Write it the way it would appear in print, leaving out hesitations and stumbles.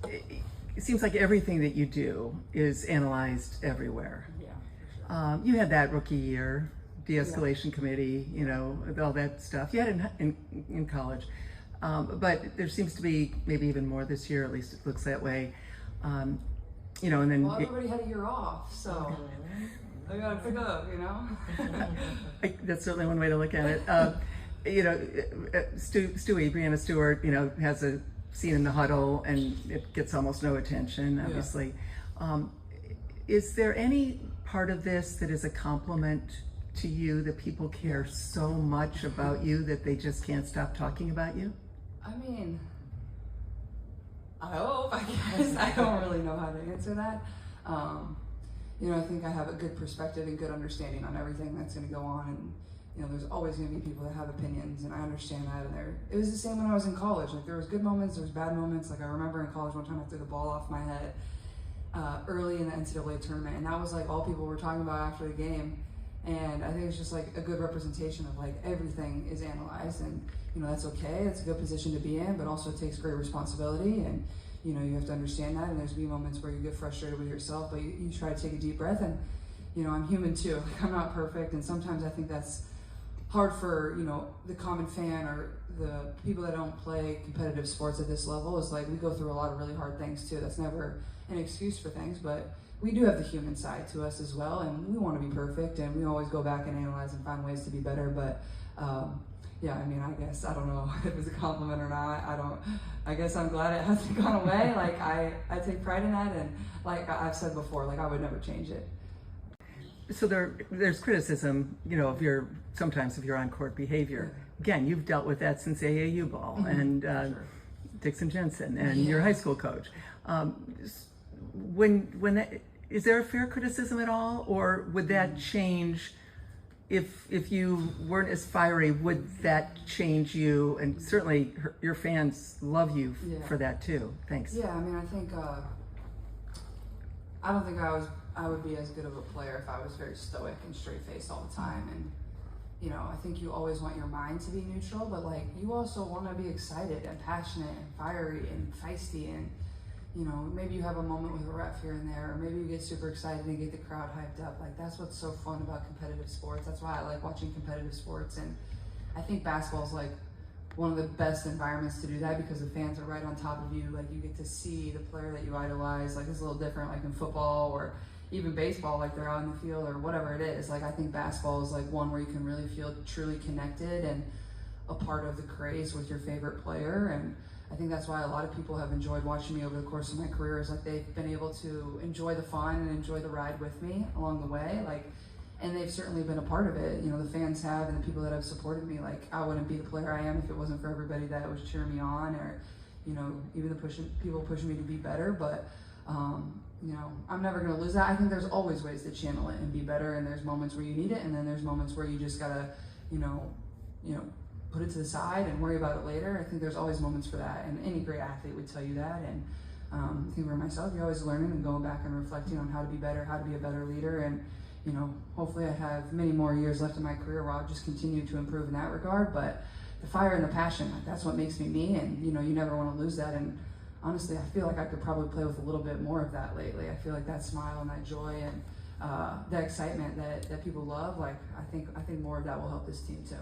it seems like everything that you do is analyzed everywhere. Yeah, for sure. You had that rookie year, de-escalation committee, you know, all that stuff. You had it in college. But there seems to be maybe even more this year, at least it looks that way. You know, and then well, everybody had a year off, so I gotta pick up, you know. that's certainly one way to look at it. You know, Brianna Stewart, you know, has a scene in the huddle, and it gets almost no attention, obviously. Yeah. Is there any part of this that is a compliment to you, that people care so much about you that they just can't stop talking about you? I mean, I hope, I guess. I don't really know how to answer that. You know, I think I have a good perspective and good understanding on everything that's going to go on. And, you know, there's always going to be people that have opinions, and I understand that. And it was the same when I was in college. Like, there was good moments, there was bad moments. Like, I remember in college one time I threw the ball off my head early in the NCAA tournament. And that was like all people were talking about after the game. And I think it's just like a good representation of like everything is analyzed, and you know, that's okay. It's a good position to be in, but also it takes great responsibility, and you know, you have to understand that. And there's be moments where you get frustrated with yourself, but you try to take a deep breath. And you know, I'm human too. Like, I'm not perfect, and sometimes I think that's hard for, you know, the common fan or the people that don't play competitive sports at this level. Is like, we go through a lot of really hard things too. That's never an excuse for things, but we do have the human side to us as well, and we want to be perfect, and we always go back and analyze and find ways to be better. But yeah, I mean, I guess, I don't know if it was a compliment or not. I guess I'm glad it hasn't gone away. Like, I take pride in that, and like I've said before, like, I would never change it. So there's criticism, you know, sometimes of your on-court behavior. Again, you've dealt with that since AAU ball, and Sure. Dixon Jensen, and your high school coach. When that, is there a fair criticism at all, or would that change if you weren't as fiery? Would that change you? And certainly your fans love you for that too. Thanks. Yeah, I mean, I think I don't think I would be as good of a player if I was very stoic and straight-faced all the time. And you know, I think you always want your mind to be neutral, but like, you also want to be excited and passionate and fiery and feisty, and you know, maybe you have a moment with a ref here and there, or maybe you get super excited and get the crowd hyped up. Like, that's what's so fun about competitive sports. That's why I like watching competitive sports. And I think basketball is like one of the best environments to do that, because the fans are right on top of you. Like, you get to see the player that you idolize. Like, it's a little different like in football or even baseball, like they're out in the field or whatever it is. Like, I think basketball is like one where you can really feel truly connected and a part of the craze with your favorite player. And I think that's why a lot of people have enjoyed watching me over the course of my career, is like they've been able to enjoy the fun and enjoy the ride with me along the way. Like, and they've certainly been a part of it. You know, the fans have, and the people that have supported me. Like, I wouldn't be the player I am if it wasn't for everybody that was cheering me on, or, you know, even the people pushing me to be better. But, you know, I'm never going to lose that. I think there's always ways to channel it and be better. And there's moments where you need it. And then there's moments where you just gotta, you know, put it to the side and worry about it later. I think there's always moments for that, and any great athlete would tell you that. And I think for myself, you're always learning and going back and reflecting on how to be better, how to be a better leader. And you know, hopefully I have many more years left in my career where I'll just continue to improve in that regard. But the fire and the passion, like, that's what makes me me, and you know, you never want to lose that. And honestly, I feel like I could probably play with a little bit more of that lately. I feel like that smile and that joy and that excitement that people love, like I think more of that will help this team too.